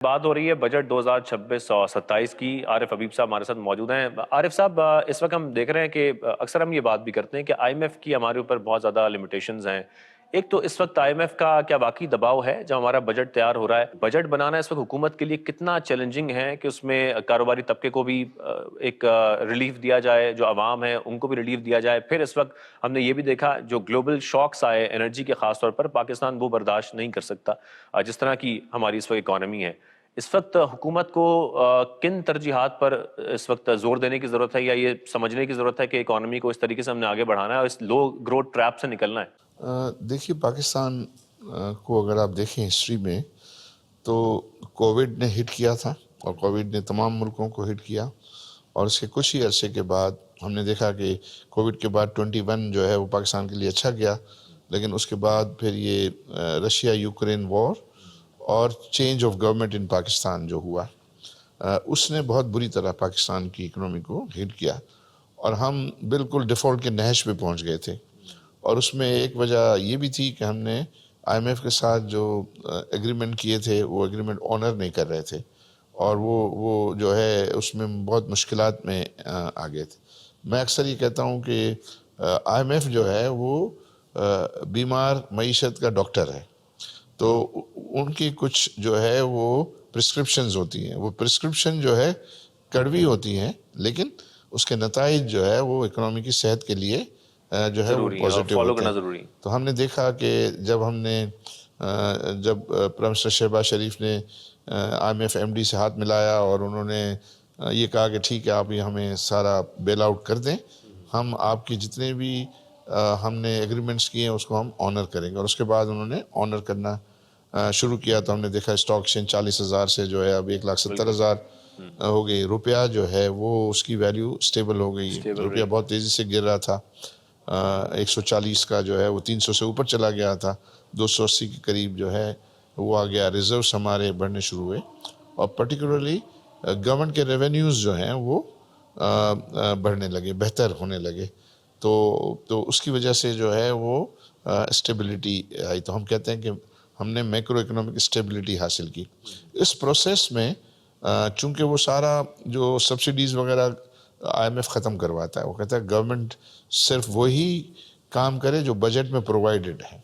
بات ہو رہی ہے بجٹ 2026 اور 27 کی۔ عارف حبیب صاحب ہمارے ساتھ موجود ہیں۔ عارف صاحب، اس وقت ہم دیکھ رہے ہیں کہ اکثر ہم یہ بات بھی کرتے ہیں کہ آئی ایم ایف کی ہمارے اوپر بہت زیادہ لمیٹیشنز ہیں۔ ایک تو اس وقت آئی ایم ایف کا کیا واقعی دباؤ ہے جب ہمارا بجٹ تیار ہو رہا ہے؟ بجٹ بنانا اس وقت حکومت کے لیے کتنا چیلنجنگ ہے کہ اس میں کاروباری طبقے کو بھی ایک ریلیف دیا جائے، جو عوام ہے ان کو بھی ریلیف دیا جائے۔ پھر اس وقت ہم نے یہ بھی دیکھا جو گلوبل شاکس آئے انرجی کے، خاص طور پر پاکستان وہ برداشت نہیں کر سکتا جس طرح کی ہماری اس وقت اکانومی ہے۔ اس وقت حکومت کو کن ترجیحات پر اس وقت زور دینے کی ضرورت ہے، یا یہ سمجھنے کی ضرورت ہے کہ اکانومی کو اس طریقے سے ہم نے آگے بڑھانا ہے اور اس لو گروتھ ٹریپ سے نکلنا ہے؟ دیکھیے، پاکستان کو اگر آپ دیکھیں ہسٹری میں تو کووڈ نے ہٹ کیا تھا، اور کووڈ نے تمام ملکوں کو ہٹ کیا، اور اس کے کچھ ہی عرصے کے بعد ہم نے دیکھا کہ کووڈ کے بعد 21 جو ہے وہ پاکستان کے لیے اچھا گیا، لیکن اس کے بعد پھر یہ رشیا یوکرین وار اور چینج آف گورنمنٹ ان پاکستان جو ہوا، اس نے بہت بری طرح پاکستان کی اکنومی کو ہٹ کیا، اور ہم بالکل ڈیفالٹ کے نہج پہ پہنچ گئے تھے۔ اور اس میں ایک وجہ یہ بھی تھی کہ ہم نے آئی ایم ایف کے ساتھ جو ایگریمنٹ کیے تھے وہ ایگریمنٹ آنر نہیں کر رہے تھے، اور وہ جو ہے اس میں بہت مشکلات میں آ گئے تھے۔ میں اکثر یہ کہتا ہوں کہ آئی ایم ایف جو ہے وہ بیمار معیشت کا ڈاکٹر ہے، تو ان کی کچھ جو ہے وہ پرسکرپشنز ہوتی ہیں، وہ پرسکرپشن جو ہے کڑوی ہوتی ہیں، لیکن اس کے نتائج جو ہے وہ اکنامی کی صحت کے لیے جو ہے وہ پازیٹیو ہوتے ہیں۔ تو ہم نے دیکھا کہ جب پرائم منسٹر شہباز شریف نے I M F M D سے ہاتھ ملایا اور انہوں نے یہ کہا کہ ٹھیک ہے، آپ یہ ہمیں سارا بیل آؤٹ کر دیں، ہم آپ کی جتنے بھی ہم نے ایگریمنٹس کیے ہیں اس کو ہم آنر کریں گے، اور اس کے بعد انہوں نے آنر کرنا شروع کیا، تو ہم نے دیکھا اسٹاک ایکسچینج 40,000 سے جو ہے اب 1,70,000 ہو گئی، روپیہ جو ہے وہ اس کی ویلیو سٹیبل ہو گئی ہے، روپیہ بہت تیزی سے گر رہا تھا، 140 کا جو ہے وہ 300 سے اوپر چلا گیا تھا، 280 کے قریب جو ہے وہ آ گیا، ریزروز ہمارے بڑھنے شروع ہوئے، اور پرٹیکولرلی گورنمنٹ کے ریونیوز جو ہیں وہ بڑھنے لگے، بہتر ہونے لگے، تو اس کی وجہ سے جو ہے وہ اسٹیبلٹی آئی۔ تو ہم کہتے ہیں کہ ہم نے میکرو اکنامک اسٹیبلٹی حاصل کی۔ اس پروسیس میں چونکہ وہ سارا جو سبسڈیز وغیرہ آئی ایم ایف ختم کرواتا ہے، وہ کہتا ہے گورنمنٹ صرف وہی کام کرے جو بجٹ میں پرووائڈڈ ہے،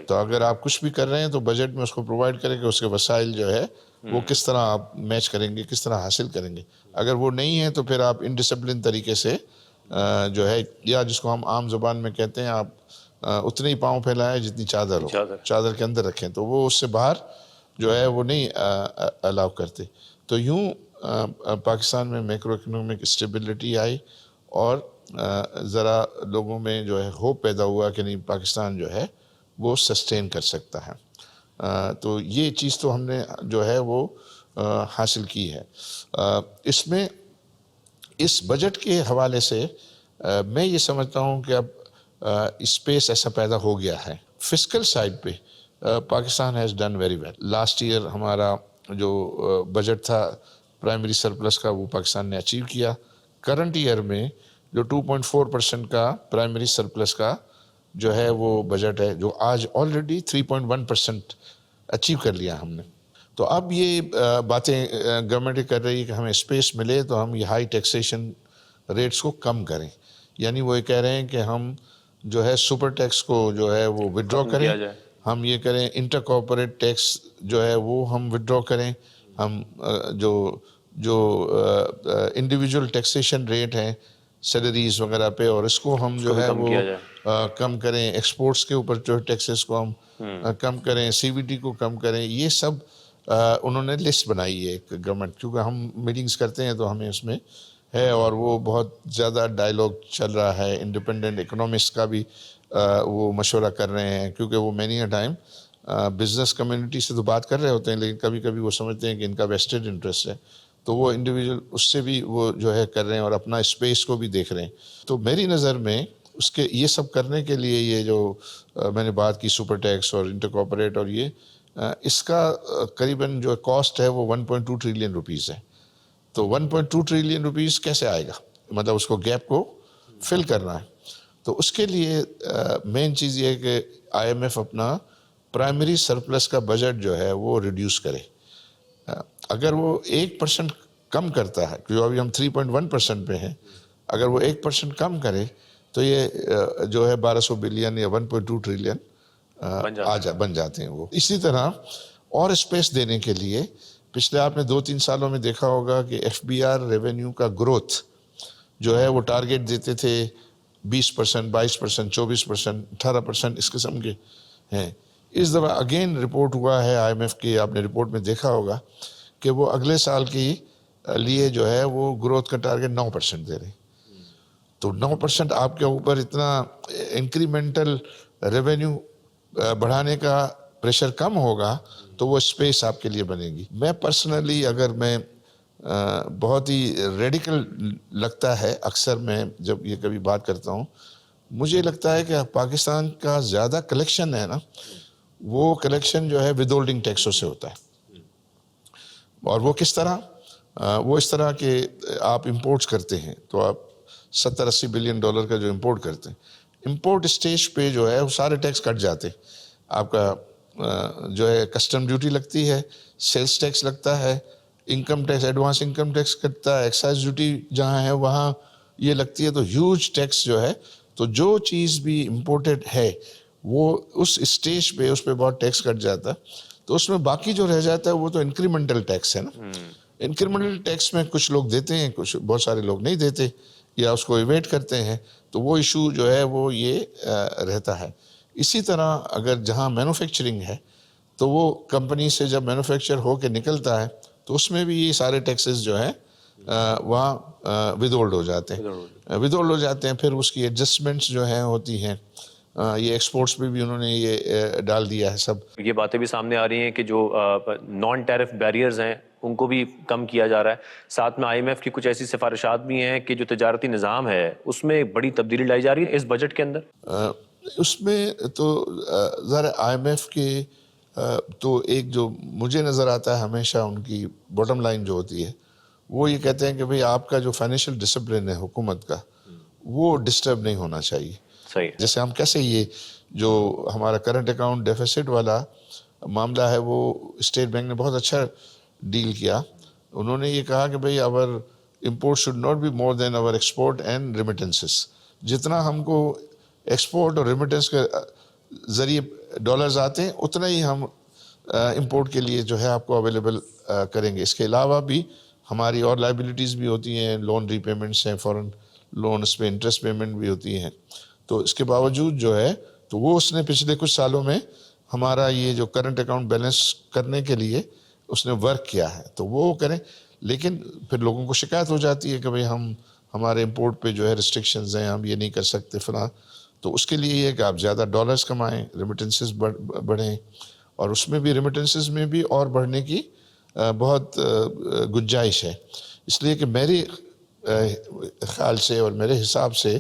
تو اگر آپ کچھ بھی کر رہے ہیں تو بجٹ میں اس کو پرووائڈ کریں کہ اس کے وسائل جو ہے وہ کس طرح آپ میچ کریں گے، کس طرح حاصل کریں گے۔ اگر وہ نہیں ہے تو پھر آپ انڈسپلن طریقے سے جو ہے، یا جس کو ہم عام زبان میں کہتے ہیں، آپ اتنے ہی پاؤں پھیلائیں جتنی چادر ہو، چادر کے اندر رکھیں، تو وہ اس سے باہر جو ہے وہ نہیں الاؤ کرتے۔ تو یوں پاکستان میں میکرو اکنامک اسٹیبلٹی آئی، اور ذرا لوگوں میں جو ہے ہوپ پیدا ہوا کہ نہیں، پاکستان جو ہے وہ سسٹین کر سکتا ہے۔ تو یہ چیز تو ہم نے جو ہے وہ حاصل کی ہے۔ اس میں اس بجٹ کے حوالے سے میں یہ سمجھتا ہوں کہ اب اسپیس ایسا پیدا ہو گیا ہے۔ فسکل سائڈ پہ Pakistan has done very well. Last year ہمارا جو بجٹ تھا پرائمری سرپلس کا، وہ پاکستان نے اچیو کیا۔ کرنٹ ایئر میں جو 2.4% کا پرائمری سرپلس کا جو ہے وہ بجٹ ہے، جو آج آلریڈی 3.1% اچیو کر لیا ہم نے۔ تو اب یہ باتیں گورنمنٹ کر رہی ہے کہ ہمیں اسپیس ملے تو ہم یہ ہائی ٹیکسیشن ریٹس کو کم کریں، یعنی وہ یہ کہہ رہے ہیں کہ ہم جو ہے سپر ٹیکس کو جو ہے وہ وڈرا کریں، ہم یہ کریں انٹر کارپوریٹ ٹیکس جو ہے وہ ہم وڈرا کریں، ہم جو انڈیویجول ٹیکسیشن ریٹ ہیں سیلریز وغیرہ پہ، اور اس کو ہم جو ہے وہ کم کریں، ایکسپورٹس کے اوپر جو ٹیکسز کو ہم کم کریں، سی وی ٹی کو کم کریں۔ یہ سب انہوں نے لسٹ بنائی ہے ایک گورنمنٹ، کیونکہ ہم میٹنگز کرتے ہیں تو ہمیں اس میں ہے، اور وہ بہت زیادہ ڈائلاگ چل رہا ہے، انڈیپینڈنٹ اکنامسٹ کا بھی وہ مشورہ کر رہے ہیں، کیونکہ وہ many a time business community سے تو بات کر رہے ہوتے ہیں، لیکن کبھی کبھی وہ سمجھتے ہیں کہ ان کا ویسٹڈ انٹرسٹ ہے، تو وہ انڈیویجول اس سے بھی وہ جو ہے کر رہے ہیں، اور اپنا اسپیس کو بھی دیکھ رہے ہیں۔ تو میری نظر میں اس کے یہ سب کرنے کے لیے یہ جو میں نے بات کی سپر ٹیکس اور انٹر کارپوریٹ، اور یہ اس کا قریباً جو کاسٹ ہے وہ 1.2 ٹریلین روپیز ہے۔ تو 1.2 ٹریلین روپیز کیسے آئے گا؟ مطلب اس کو گیپ کو فل کرنا ہے۔ تو اس کے لیے مین چیز یہ ہے کہ آئی ایم ایف اپنا پرائمری سرپلس کا بجٹ جو ہے وہ ریڈیوس کرے۔ اگر وہ 1% کم کرتا ہے، کیونکہ ابھی ہم 3.1% پہ ہیں، اگر وہ 1% کم کرے تو یہ جو ہے 1200 بلین یا 1.2 ٹریلین بن جاتے ہیں وہ. اسی طرح اور اسپیس دینے کے لیے پچھلے آپ نے 2-3 سالوں میں دیکھا ہوگا کہ ایف بی آر ریونیو کا گروتھ جو ہے وہ ٹارگیٹ دیتے تھے 20%، 22%، 24%، 18% اس قسم کے ہیں. اس دفعہ اگین رپورٹ ہوا ہے آئی ایم ایف کی، آپ نے رپورٹ میں دیکھا ہوگا کہ وہ اگلے سال کی لیے جو ہے وہ گروتھ کا ٹارگیٹ 9% دے رہے. تو 9% آپ کے اوپر اتنا انکریمنٹل ریونیو بڑھانے کا پریشر کم ہوگا تو وہ اسپیس آپ کے لیے بنے گی. میں پرسنلی اگر میں بہت ہی ریڈیکل لگتا ہے اکثر میں جب یہ کبھی بات کرتا ہوں، مجھے لگتا ہے کہ پاکستان کا زیادہ کلیکشن ہے نا، وہ کلیکشن جو ہے ود ہولڈنگ ٹیکسوں سے ہوتا ہے. اور وہ کس طرح؟ وہ اس طرح کہ آپ امپورٹس کرتے ہیں تو آپ 70-80 بلین ڈالر کا جو امپورٹ کرتے ہیں، امپورٹ اسٹیج پہ جو ہے وہ سارے ٹیکس کٹ جاتے. آپ کا جو ہے کسٹم ڈیوٹی لگتی ہے، سیلز ٹیکس لگتا ہے، income tax, advance income tax کٹتا ہے، ایکسائز ڈیوٹی جہاں ہے وہاں یہ لگتی ہے. تو ہیوج ٹیکس جو ہے، تو جو چیز بھی امپورٹڈ ہے وہ اس اسٹیج پہ اس پہ بہت ٹیکس کٹ جاتا ہے. تو اس میں باقی جو رہ جاتا ہے وہ تو انکریمنٹل ٹیکس ہے نا. انکریمنٹل ٹیکس میں کچھ لوگ دیتے ہیں، کچھ بہت سارے لوگ نہیں دیتے یا اس کو ایویٹ کرتے ہیں. تو وہ ایشو جو ہے وہ یہ رہتا ہے. اسی طرح اگر جہاں مینوفیکچرنگ ہے تو وہ کمپنی سے جب مینوفیکچر ہو کے نکلتا ہے تو اس میں بھی یہ سارے ٹیکسز جو ہیں وہاں ود ہولڈ ہو جاتے ہیں. پھر اس کی ایڈجسٹمنٹس جو ہیں ہوتی ہیں. یہ ایکسپورٹس پہ بھی انہوں نے یہ ڈال دیا ہے سب. یہ باتیں بھی سامنے آ رہی ہیں کہ جو نان ٹیرف بیریئرز ہیں ان کو بھی کم کیا جا رہا ہے. ساتھ میں آئی ایم ایف کی کچھ ایسی سفارشات بھی ہیں کہ جو تجارتی نظام ہے اس میں بڑی تبدیلی لائی جا رہی ہے اس بجٹ کے اندر. اس میں تو ذرا آئی ایم ایف کے تو ایک جو مجھے نظر آتا ہے ہمیشہ ان کی باٹم لائن جو ہوتی ہے وہ یہ کہتے ہیں کہ بھئی آپ کا جو فائنینشیل ڈسپلن ہے حکومت کا وہ ڈسٹرب نہیں ہونا چاہیے. صحیح. جیسے ہم کیسے یہ جو ہمارا کرنٹ اکاؤنٹ ڈیفیسٹ والا معاملہ ہے وہ اسٹیٹ بینک نے بہت اچھا ڈیل کیا. انہوں نے یہ کہا کہ بھئی our import should not be more than our export and remittances. جتنا ہم کو ایکسپورٹ اور ریمیٹنس کے ذریعے ڈالرز آتے ہیں اتنا ہی ہم امپورٹ کے لیے جو ہے آپ کو اویلیبل کریں گے. اس کے علاوہ بھی ہماری اور لائبلٹیز بھی ہوتی ہیں، لون ری پیمنٹس ہیں، فورن لونس پہ انٹرسٹ پیمنٹ بھی ہوتی ہیں. تو اس کے باوجود جو ہے تو وہ اس نے پچھلے کچھ سالوں میں ہمارا یہ جو کرنٹ اکاؤنٹ بیلنس کرنے کے لیے اس نے ورک کیا ہے. تو وہ کریں، لیکن پھر لوگوں کو شکایت ہو جاتی ہے کہ بھئی ہمارے امپورٹ پہ جو ہے ریسٹرکشنز ہیں، ہم یہ نہیں کر سکتے فلاں. تو اس کے لیے یہ کہ آپ زیادہ ڈالرز کمائیں، ریمیٹنسز بڑھیں، اور اس میں بھی ریمیٹنسز میں بھی اور بڑھنے کی بہت گنجائش ہے. اس لیے کہ میرے خیال سے اور میرے حساب سے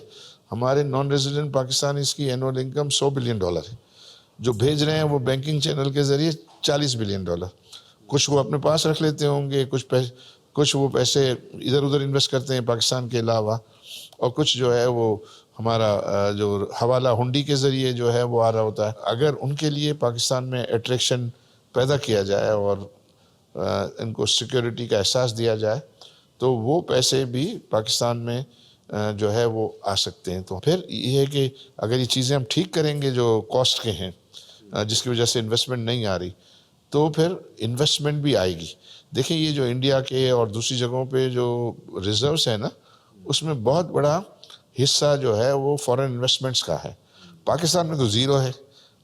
ہمارے نان ریزیڈنٹ پاکستانیز کی اینول انکم $100 بلین ہے. جو بھیج رہے ہیں وہ بینکنگ چینل کے ذریعے $40 بلین. کچھ وہ اپنے پاس رکھ لیتے ہوں گے، کچھ وہ پیسے ادھر ادھر انویسٹ کرتے ہیں پاکستان کے علاوہ، اور کچھ جو ہے وہ ہمارا جو حوالہ ہنڈی کے ذریعے جو ہے وہ آ رہا ہوتا ہے. اگر ان کے لیے پاکستان میں اٹریکشن پیدا کیا جائے اور ان کو سیکیورٹی کا احساس دیا جائے تو وہ پیسے بھی پاکستان میں جو ہے وہ آ سکتے ہیں. تو پھر یہ ہے کہ اگر یہ چیزیں ہم ٹھیک کریں گے جو کاسٹ کے ہیں جس کی وجہ سے انویسٹمنٹ نہیں آ رہی، تو پھر انویسٹمنٹ بھی آئے گی. دیکھیں یہ جو انڈیا کے اور دوسری جگہوں پہ جو ریزروز ہیں نا، اس میں بہت بڑا حصہ جو ہے وہ فورن انویسٹمنٹس کا ہے. پاکستان میں تو زیرو ہے،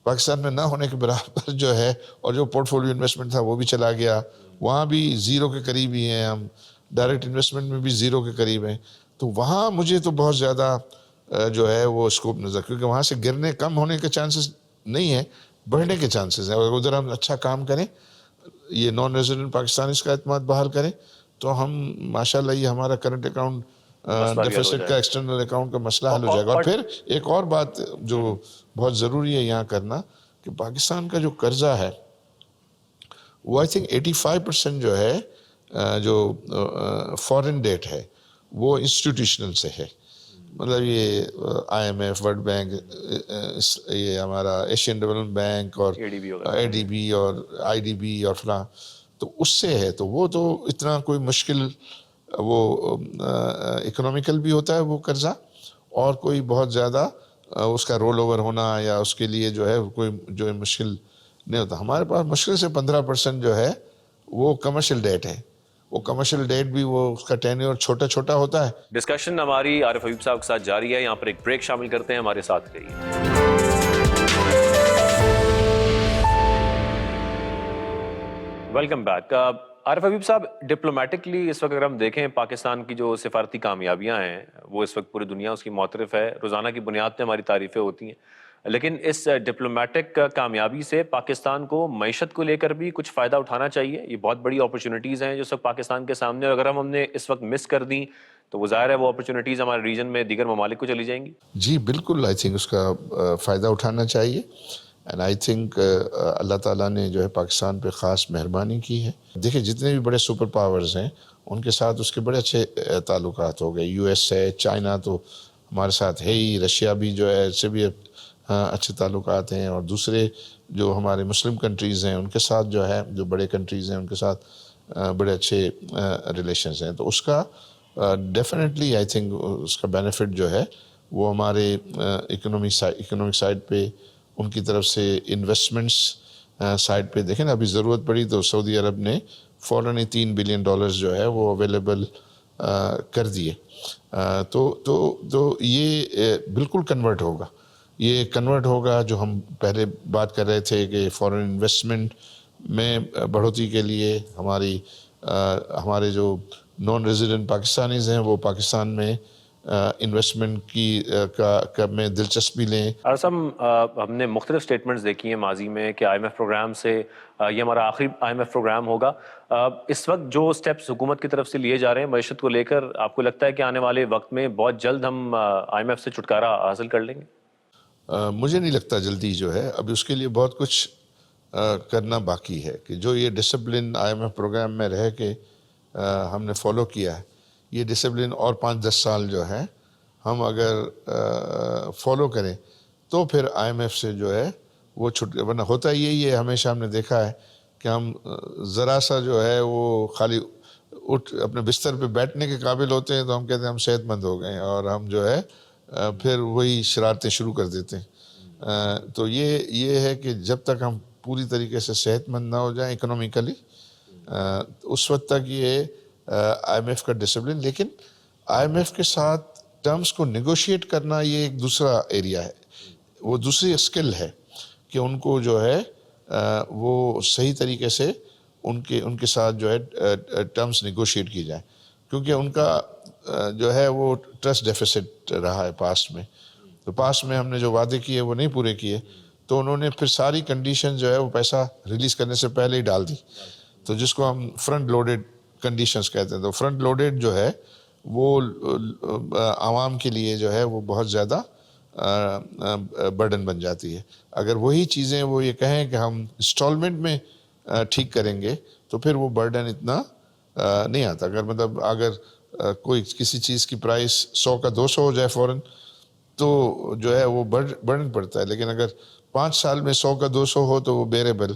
پاکستان میں نہ ہونے کے برابر جو ہے، اور جو پورٹ فولیو انویسٹمنٹ تھا وہ بھی چلا گیا، وہاں بھی زیرو کے قریب ہی ہیں ہم. ڈائریکٹ انویسٹمنٹ میں بھی زیرو کے قریب ہیں. تو وہاں مجھے تو بہت زیادہ جو ہے وہ اسکوپ نظر، کیونکہ وہاں سے گرنے کم ہونے کے چانسز نہیں ہیں، بڑھنے کے چانسز ہیں. اور ادھر ہم اچھا کام کریں، یہ نان ریزیڈنٹ پاکستانیز کا اعتماد بحال کریں، تو ہم ماشاءاللہ یہ ہمارا کرنٹ اکاؤنٹ ڈیفیسٹ کا ایکسٹرنل اکاؤنٹ کا مسئلہ حل ہو جائے گا. اور پھر ایک اور بات جو بہت ضروری ہے یہاں کرنا کہ پاکستان کا جو قرضہ ہے وہ آئی تھنک 85% جو ہے جو فورن ڈیٹ ہے وہ انسٹیٹیوشنل سے ہے. مطلب یہ I M F, world bank, یہ ہمارا ایشین ڈیولپمنٹ بینک اور اے ڈی بی اور آئی ڈی بی اور فلاں. تو اس سے ہے. تو وہ تو اتنا کوئی مشکل وہ اکنامیکل بھی ہوتا ہے وہ قرضہ, اور کوئی بہت زیادہ اس کا رول اوور ہونا یا اس کے لیے جو ہے کوئی جو ہے مشکل نہیں ہوتا. ہمارے پاس مشکل سے 15% جو ہے وہ کمرشل ڈیٹ ہے. وہ کمرشل ڈیٹ بھی وہ اس کا ٹینیور چھوٹا چھوٹا ہوتا ہے. ڈسکشن ہماری عارف حبیب صاحب کے ساتھ جاری ہے. یہاں پر ایک بریک شامل کرتے ہیں, ہمارے ساتھ رہیے. Welcome back. عارف حبیب صاحب, ڈپلومیٹکلی اس وقت اگر ہم دیکھیں پاکستان کی جو سفارتی کامیابیاں ہیں وہ اس وقت پوری دنیا اس کی معترف ہے. روزانہ کی بنیاد پہ ہماری تعریفیں ہوتی ہیں, لیکن اس ڈپلومیٹک کامیابی سے پاکستان کو معیشت کو لے کر بھی کچھ فائدہ اٹھانا چاہیے. یہ بہت بڑی اپرچونیٹیز ہیں جو سب پاکستان کے سامنے, اور اگر ہم نے اس وقت مس کر دیں تو وہ ظاہر ہے وہ اپرچونیٹیز ہمارے ریجن میں دیگر ممالک کو چلی جائیں گی. جی بالکل, آئی تھنک اس کا فائدہ اٹھانا چاہیے. اینڈ آئی تھنک اللہ تعالیٰ نے جو ہے پاکستان پہ خاص مہربانی کی ہے. دیکھیں جتنے بھی بڑے سپر پاورز ہیں ان کے ساتھ اس کے بڑے اچھے تعلقات ہو گئے. یو ایس ہے, چائنا تو ہمارے ساتھ ہے ہی, رشیا بھی جو ہے اس سے بھی اچھے تعلقات ہیں, اور دوسرے جو ہمارے مسلم کنٹریز ہیں ان کے ساتھ جو ہے جو بڑے کنٹریز ہیں ان کے ساتھ بڑے اچھے ریلیشنز ہیں. تو اس کا ڈیفینیٹلی آئی تھنک اس کا بینیفٹ جو ہے وہ ہمارے اکنامک سائڈ پہ ان کی طرف سے انویسٹمنٹس سائڈ پہ. دیکھیں نا ابھی ضرورت پڑی تو سعودی عرب نے فوراً ہی $3 بلین جو ہے وہ اویلیبل کر دیے. تو یہ بالکل کنورٹ ہوگا. یہ کنورٹ ہوگا جو ہم پہلے بات کر رہے تھے کہ فورن انویسٹمنٹ میں بڑھوتری کے لیے ہمارے جو نان ریزیڈنٹ پاکستانیز ہیں وہ پاکستان میں انویسٹمنٹ میں دلچسپی لیں. ہم نے مختلف سٹیٹمنٹس دیکھی ہیں ماضی میں کہ IMF پروگرام سے یہ ہمارا آخری IMF پروگرام ہوگا. اس وقت جو سٹیپس حکومت کی طرف سے لیے جا رہے ہیں معیشت کو لے کر, آپ کو لگتا ہے کہ آنے والے وقت میں بہت جلد ہم IMF سے چھٹکارا حاصل کر لیں گے؟ مجھے نہیں لگتا جلدی جو ہے, ابھی اس کے لیے بہت کچھ کرنا باقی ہے. کہ جو یہ ڈسپلن IMF پروگرام میں رہ کے ہم نے فالو کیا ہے, یہ ڈسپلن اور 5-10 سال جو ہے ہم اگر فالو کریں تو پھر IMF سے جو ہے وہ ورنہ ہوتا یہی ہے ہمیشہ ہم نے دیکھا ہے کہ ہم ذرا سا جو ہے وہ خالی اپنے بستر پہ بیٹھنے کے قابل ہوتے ہیں تو ہم کہتے ہیں ہم صحت مند ہو گئے, اور ہم جو ہے پھر وہی شرارتیں شروع کر دیتے ہیں. تو یہ ہے کہ جب تک ہم پوری طریقے سے صحت مند نہ ہو جائیں اکنامیکلی, اس وقت تک یہ IMF کا ڈسپلن. لیکن IMF کے ساتھ ٹرمز کو نیگوشیٹ کرنا یہ ایک دوسرا ایریا ہے, وہ دوسری اسکل ہے کہ ان کو جو ہے وہ صحیح طریقے سے ان کے ساتھ جو ہے ٹرمز نیگوشیٹ کی جائیں, کیونکہ ان کا جو ہے وہ ٹرسٹ ڈیفیسٹ رہا ہے پاسٹ میں. تو پاسٹ میں ہم نے جو وعدے کیے وہ نہیں پورے کیے, تو انہوں نے پھر ساری کنڈیشن جو ہے وہ پیسہ ریلیز کرنے سے پہلے ہی ڈال دی. تو جس کو ہم فرنٹ لوڈڈ کنڈیشنز کہتے ہیں, تو فرنٹ لوڈڈ جو ہے وہ عوام کے لیے جو ہے وہ بہت زیادہ برڈن بن جاتی ہے. اگر وہی چیزیں وہ یہ کہیں کہ ہم انسٹالمنٹ میں ٹھیک کریں گے تو پھر وہ برڈن اتنا نہیں آتا. اگر کوئی کسی چیز کی پرائس 100 کا 200 ہو جائے فوراً تو جو ہے وہ برڈن پڑتا ہے, لیکن اگر 5 سال میں 100 کا 200 ہو تو وہ بیریبل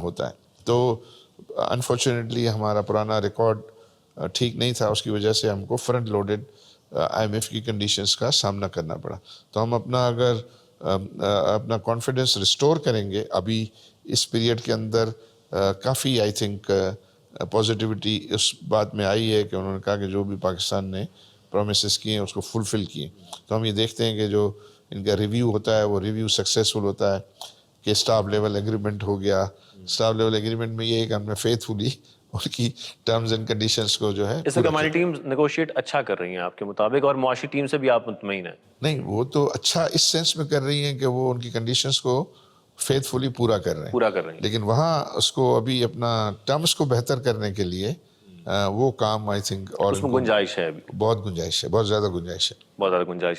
ہوتا ہے. تو انفارچونیٹلی ہمارا پرانا ریکارڈ ٹھیک نہیں تھا, اس کی وجہ سے ہم کو فرنٹ لوڈڈ IMF کی کنڈیشنز کا سامنا کرنا پڑا. تو ہم اپنا کانفیڈنس ریسٹور کریں گے. ابھی اس پیریڈ کے اندر کافی آئی تھنک پازیٹیوٹی اس بات میں آئی ہے کہ انہوں نے کہا کہ جو بھی پاکستان نے پرومسز کیے ہیں اس کو فلفل کیے. تو ہم یہ دیکھتے ہیں کہ جو ان کا ریویو ہوتا ہے وہ ریویو سکسیسفل ہوتا ہے, کہ اسٹاف لیول ایگریمنٹ ہو گیا. اسٹاف لیول ایگریمنٹ میں یہ ہے کہ ہم نے فیتھفلی ان کی ٹرمز اینڈ کنڈیشنز کو جو ہے اس وقت ہماری ٹیم نیگوشیٹ اچھا کر رہی ہیں آپ کے مطابق, اور معاشی ٹیم سے بھی آپ مطمئن ہیں؟ نہیں, وہ تو اچھا اس سینس میں کر رہی ہیں کہ وہ ان کی کنڈیشنز کو فیتھفلی پورا کر رہے ہیں, لیکن وہاں اس کو ابھی اپنا ٹرمز کو بہتر کرنے کے لیے وہ کام آئی تھنک اور اس میں گنجائش ہے, ابھی بہت گنجائش ہے, بہت زیادہ گنجائش ہے.